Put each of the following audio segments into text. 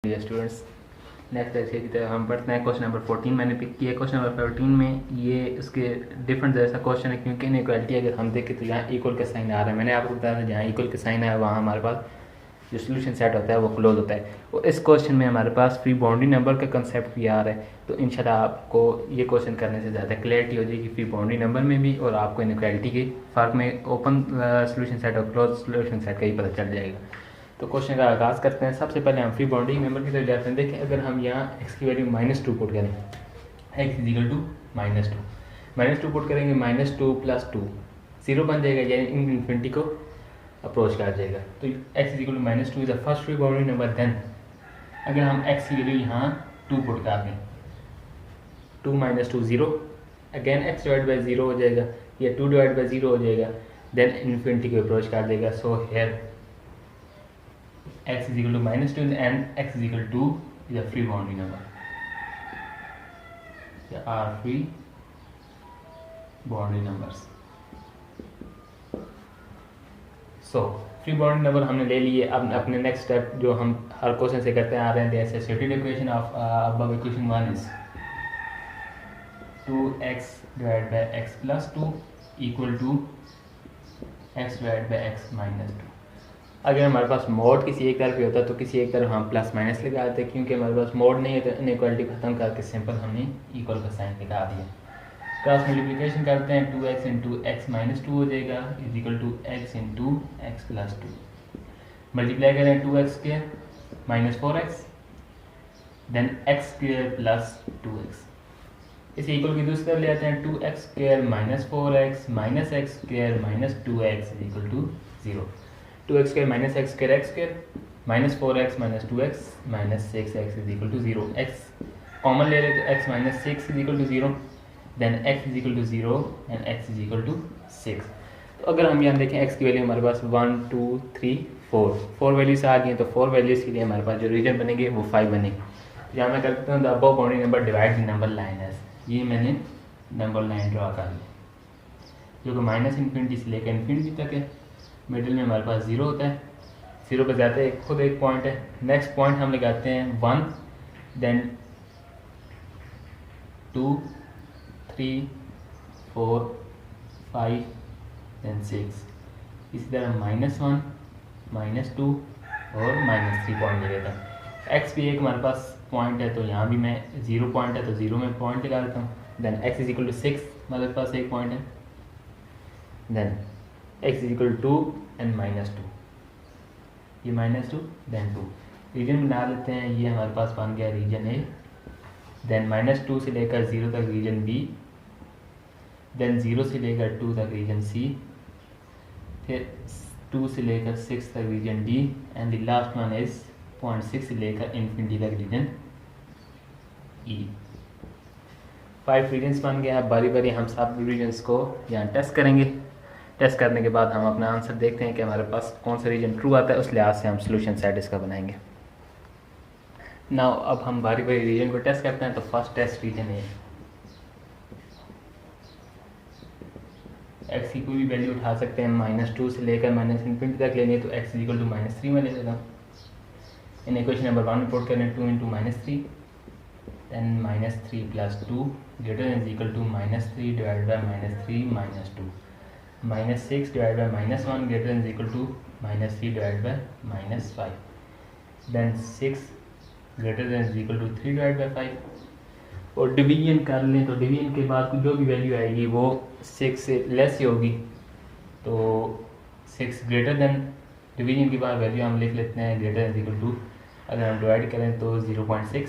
Dear students, next ऐसे की तरह हम पढ़ते हैं। क्वेश्चन नंबर 14 मैंने पिक किया। क्वेश्चन नंबर 14 में ये उसके डिफरेंट जैसा क्वेश्चन है, क्योंकि इनइक्वालिटी अगर हम देखें तो यहाँ इक्वल का साइन आ रहा है। मैंने आपको बताया था जहाँ इक्वल का साइन है वहाँ हमारे पास जो सोल्यूशन सेट होता है वो क्लोज होता है। और इस क्वेश्चन में हमारे पास फ्री बाउंड्री नंबर का कंसेप्ट भी आ रहा है, तो इंशाल्लाह आपको ये क्वेश्चन करने से ज़्यादा क्लैरिटी हो जाएगी फ्री बाउंड्री नंबर में भी, और आपको इनइक्वालिटी के फ़र्क में ओपन सोल्यूशन सेट और क्लोज सोल्यूशन सेट का ही पता चल जाएगा। तो क्वेश्चन का आगाज़ करते हैं। सबसे पहले हम फ्री बाउंड्री मेंबर की तरफ जाते हैं। देखिए, अगर हम यहाँ x की वैल्यू -2 पुट करें, x is equal to -2 put करेंगे, -2 + 2 0 बन जाएगा, यानी इन्फिनिटी को अप्रोच कर जाएगा। तो x is equal to -2 is the first free boundary number. Then अगर हम x की वैल्यू यहाँ 2 पुट कर दें, 2 - 2 0, अगेन x डिवाइड बाई 0 हो जाएगा, या 2 डिवाइड बाई 0 हो जाएगा, देन इन्फिनिटी को अप्रोच कर देगा। So here x is equal to -2 and x is equal to is a free boundary number. There are free boundary numbers. So free boundary number हमने ले लिए। अब अपने नेक्स्ट स्टेप जो हम हर क्वेश्चन से करते आ रहे हैं, the associated equation of above equation 1 is 2x divided by x plus 2 equal to x divided by x minus 2। अगर हमारे पास मोड किसी एक तरफ ही होता तो किसी एक तरफ हम प्लस माइनस लगा देते, क्योंकि हमारे पास मोड नहीं है तो इनइक्वालिटी खत्म करके सिंपल हमने इक्वल का साइन लगा दिया। क्रॉस मल्टीप्लिकेशन करते हैं, 2x इंटू एक्स माइनस 2 हो जाएगा is equal to x into x plus 2। Multiply करें 2x square minus 4x, then x square plus 2x। इसे इक्वल की दूसरी तरफ ले आते हैं, 2x square minus 4x minus x square minus 2x is equal to 0। 2x square minus x square x square minus 4x minus 2x minus 6x is equal to 0। x common ले रहे तो x minus 6 is equal to 0, then x is equal to 0 and x is equal to 6। तो अगर हम यहाँ देखें x की value हमारे पास 1 2 3 4 वैल्यूज आ गई हैं, तो 4 वैल्यूज़ के लिए हमारे पास जो रीजन बनेंगे वो 5 बनेंगे। यहाँ मैं करता हूँ the above boundary number divide the number line edge, ये मैंने नंबर लाइन ड्रा कर ली जो कि माइनस इन्फिनिटी से लेकर इन्फिनिटी तक है। मिडिल में हमारे पास 0 होता है, 0 पर जाते हैं खुद एक पॉइंट है। नेक्स्ट पॉइंट हम लगाते हैं 1, देन 2 3 4 5 देन 6। इसी तरह -1 -2 और -3 पॉइंट ले लेता हूँ। x भी एक हमारे पास पॉइंट है, तो यहाँ भी मैं 0 पॉइंट है तो 0 में पॉइंट लगा देता हूँ। Then x is equal to 6 हमारे पास एक पॉइंट है, then x is equal to 2 and -2, ये -2 देन 2। रीजन बना लेते हैं, ये हमारे पास बन गया रीजन ए, देन -2 से लेकर 0 तक रीजन बी, देन 0 से लेकर 2 तक रीजन सी, फिर 2 से लेकर 6 तक region d, and the last one is 0.6 से लेकर इन्फिनिटी तक रीजन ई। 5 रीजन्स बन गया है। बारी बारी हम सब रीजन्स को यहाँ टेस्ट करेंगे। टेस्ट करने के बाद हम अपना आंसर देखते हैं कि हमारे पास कौन सा रीजन ट्रू आता है, उस लिहाज से हम सोल्यूशन सेट इसका बनाएंगे। नाउ अब हम बारी बारी रीजन को टेस्ट करते हैं। तो फर्स्ट टेस्ट रीजन है x की कोई भी वैल्यू उठा सकते हैं, -2 से लेकर -इन्फिनिटी तक लेनी है तो x इज इक्वल टू -3 में ले लेता हूँ। इन इक्वेशन नंबर 1 में पुट करें 2 into -3, then -3 plus 2 greater than is equal to -3 divide by -3 -2, -6 divide by -1 greater than is equal to -3 divide by -5, then 6 greater than is equal to 3 divide by 5। और division कर लें तो division के बाद जो भी वैल्यू आएगी वो 6 से लेस ही होगी, तो 6 ग्रेटर देन डिवीजन के बाद वैल्यू हम लिख लेते हैं greater than is equal to, अगर हम डिवाइड करें तो 0.6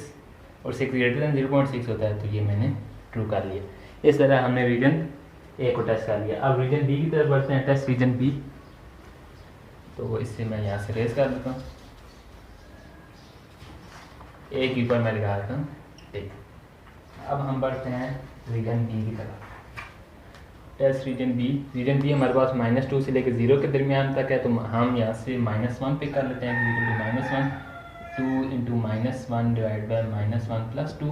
और 6 ग्रेटर देन 0.6 होता है, तो ये मैंने ट्रू कर लिया। इस तरह हमने रीजन ए को टेस्ट कर लिया। अब रीजन बी की तरफ बढ़ते हैं, टेस्ट रीजन बी। तो इससे मैं यहाँ से रेज कर देता हूँ, ए के ऊपर मैं लगा देता हूँ एक। अब हम बढ़ते हैं रीजन बी की तरफ। टेस्ट रीजन बी हमारे पास -2 से लेकर 0 के दरमियान तक है, तो हम यहाँ से -1 पे कर लेते हैं। -1 2 into -1 divide by -1 plus 2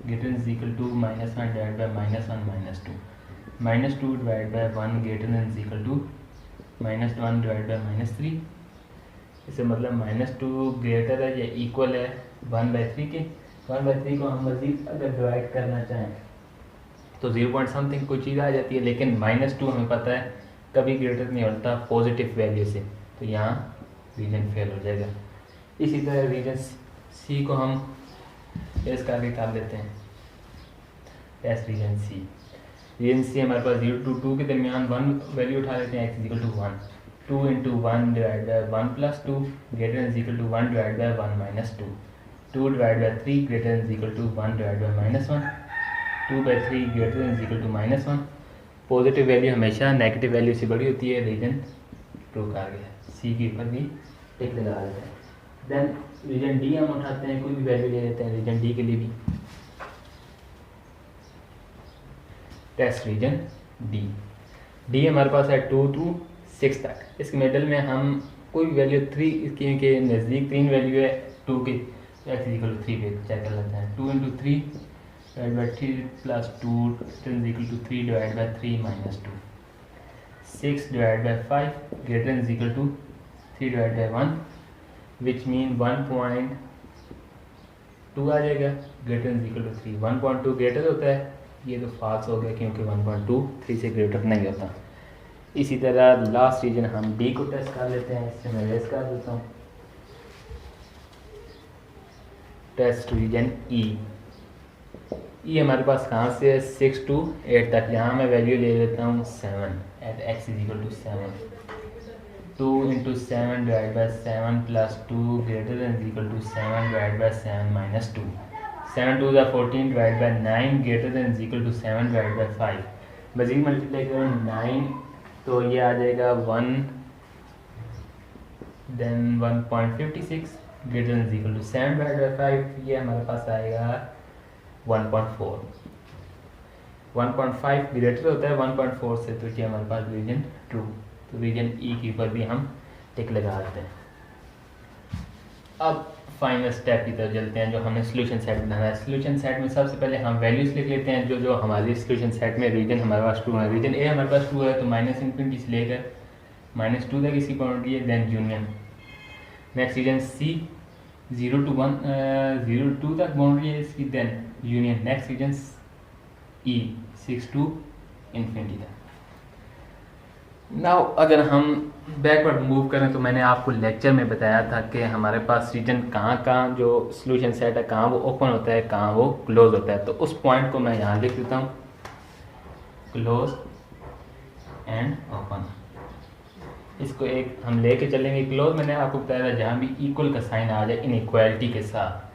greater is equal to -1 divide by -1 -2, -2 divide by 1 greater than is equal to -1 divide by -3, इससे मतलब -2 ग्रेटर है या इक्वल है 1/3 के। 1/3 को हम मज़ीद अगर डिवाइड करना चाहें तो 0 पॉइंट समथिंग कोई चीज़ आ जाती है, लेकिन -2 हमें पता है कभी ग्रेटर नहीं होता पॉजिटिव वैल्यू से, तो यहाँ रीजन फेल हो जाएगा। इसी तरह रीजन सी को हम टेस्ट करके कर लेते हैं। टेस्ट रीजन सी हमारे पास 0 to 2 के दरमियान 1 वैल्यू उठा लेते हैं, x = 1। 2 × 1 / 1 + 2 > 1 / 1 - 2। 2 / 3 > 1 / -1। 2/3 > -1। पॉजिटिव वैल्यू हमेशा नेगेटिव वैल्यू से बड़ी होती है। रीजन प्रूव कर गया। सी के ऊपर भी टिक लगा देते हैं। देन रीजन डी हम उठाते हैं, कोई भी वैल्यू ले लेते हैं रीजन डी के लिए भी। टेस्ट रीजन डी हमारे पास है 2 to 6 तक। इसके मिडल में हम कोई भी वैल्यू 3 के नज़दीक 3 वैल्यू है 2 के, x = 3 पे चेक कर लेते हैं। 2 × 3 / 3 + 2 > 3 / 3 - 2। 6 / 5 > 3 / 1, विच मीन 1.2 आ जाएगा > 3। 1.2 ग्रेटर होता है, ये तो फाल्स हो गया क्योंकि 1.2 3 से ग्रेटर नहीं होता। इसी तरह लास्ट रीजन हम डी को टेस्ट कर लेते हैं। इससे मैं रेस कर देता हूँ। टेस्ट रीजन ई हमारे पास कहाँ से है 6 to 8 तक। यहाँ मैं वैल्यू ले लेता हूँ 7 एट x = 7। 2 × 7 / 7 + 2 > 7 / 7 - 2। 7 2 = 14 / 9 > 7 / 5। मजीद मल्टीप्लाई करो 9 तो ये आ जाएगा 1, देन 1.56 > 7 / 5, ये हमारे पास आएगा 1.4। 1.5 ग्रेटर होता है 1.4 से, तो ये हमारे पास रीजन ट्रू। तो रीजन ई के ऊपर भी हम टिक लगा देते हैं। अब फाइनल स्टेप की तरफ चलते हैं, जो हमें सोल्यूशन सेट बनाना है। सोल्यूशन सेट में सबसे पहले हम वैल्यूज लिख लेते हैं जो हमारी सोल्यूशन सेट में रीजन हमारे पास ट्रू है। रीजन ए हमारे पास ट्रू है तो -∞ से लेकर -2 तक इसकी बाउंड्री है, then union. Next region C 0 to 1 0 2 तक बाउंड्री है इसकी, then union. Next region E 6 to ∞ तक। नाउ अगर हम बैकवर्ड मूव करें तो मैंने आपको लेक्चर में बताया था कि हमारे पास रीजन कहाँ जो सॉल्यूशन सेट है कहाँ वो ओपन होता है कहाँ वो क्लोज होता है। तो उस पॉइंट को मैं यहाँ लिख देता हूँ, क्लोज एंड ओपन। इसको एक हम लेके चलेंगे। क्लोज मैंने आपको बताया था जहाँ भी इक्वल का साइन आ जाए इनइक्वालिटी के साथ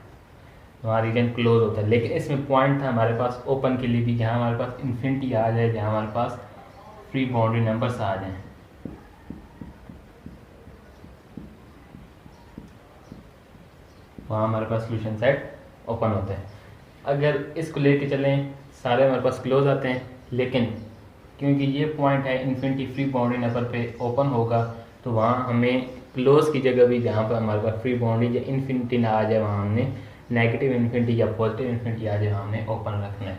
वहाँ रीजन क्लोज होता है। लेकिन इसमें पॉइंट था हमारे पास ओपन के लिए भी, जहाँ हमारे पास इन्फिनिटी आ जाए, जहाँ हमारे पास फ्री बाउंड्री नंबर्स आ जाएं। वहाँ हमारे पास सॉल्यूशन सेट ओपन होता है। अगर इसको लेके चलें सारे हमारे पास क्लोज आते हैं, लेकिन क्योंकि ये पॉइंट है इन्फिनिटी फ्री बाउंड्री नंबर पे ओपन होगा, तो वहाँ हमें क्लोज की जगह भी जहाँ पर हमारे पास फ्री बाउंड्री या इन्फिनिटी ना आ जाए वहाँ हमने नेगेटिव इन्फिनिटी या पॉजिटिव इन्फिनिटी आ जाए वहाँ हमने ओपन रखना है।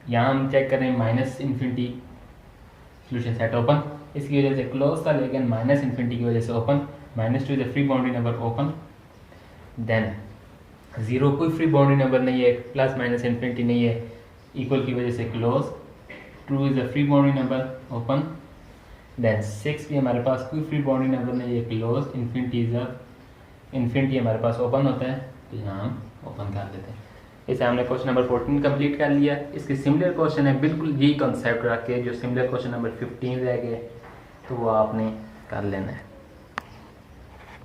यहाँ हम चेक करें -∞ सॉल्यूशन सेट ओपन, इसकी वजह से क्लोज था, लेकिन -∞ की वजह से open. -2 is a free boundary number open. Then 0 कोई फ्री बाउंड्री नंबर नहीं है, ±∞ नहीं है, इक्वल की वजह से close. 2 is a free boundary number open. Then 6 भी हमारे पास कोई फ्री बाउंड्री नंबर नहीं है, क्लोज। इन्फिनिटी हमारे पास ओपन होता है, तो यहाँ हम ओपन कर देते हैं। इसे हमने क्वेश्चन नंबर 14 कंप्लीट कर लिया। इसके सिमिलर क्वेश्चन है, बिल्कुल यही कॉन्सेप्ट रख के जो सिमिलर क्वेश्चन नंबर 15 रह गए, तो वो आपने कर लेना है।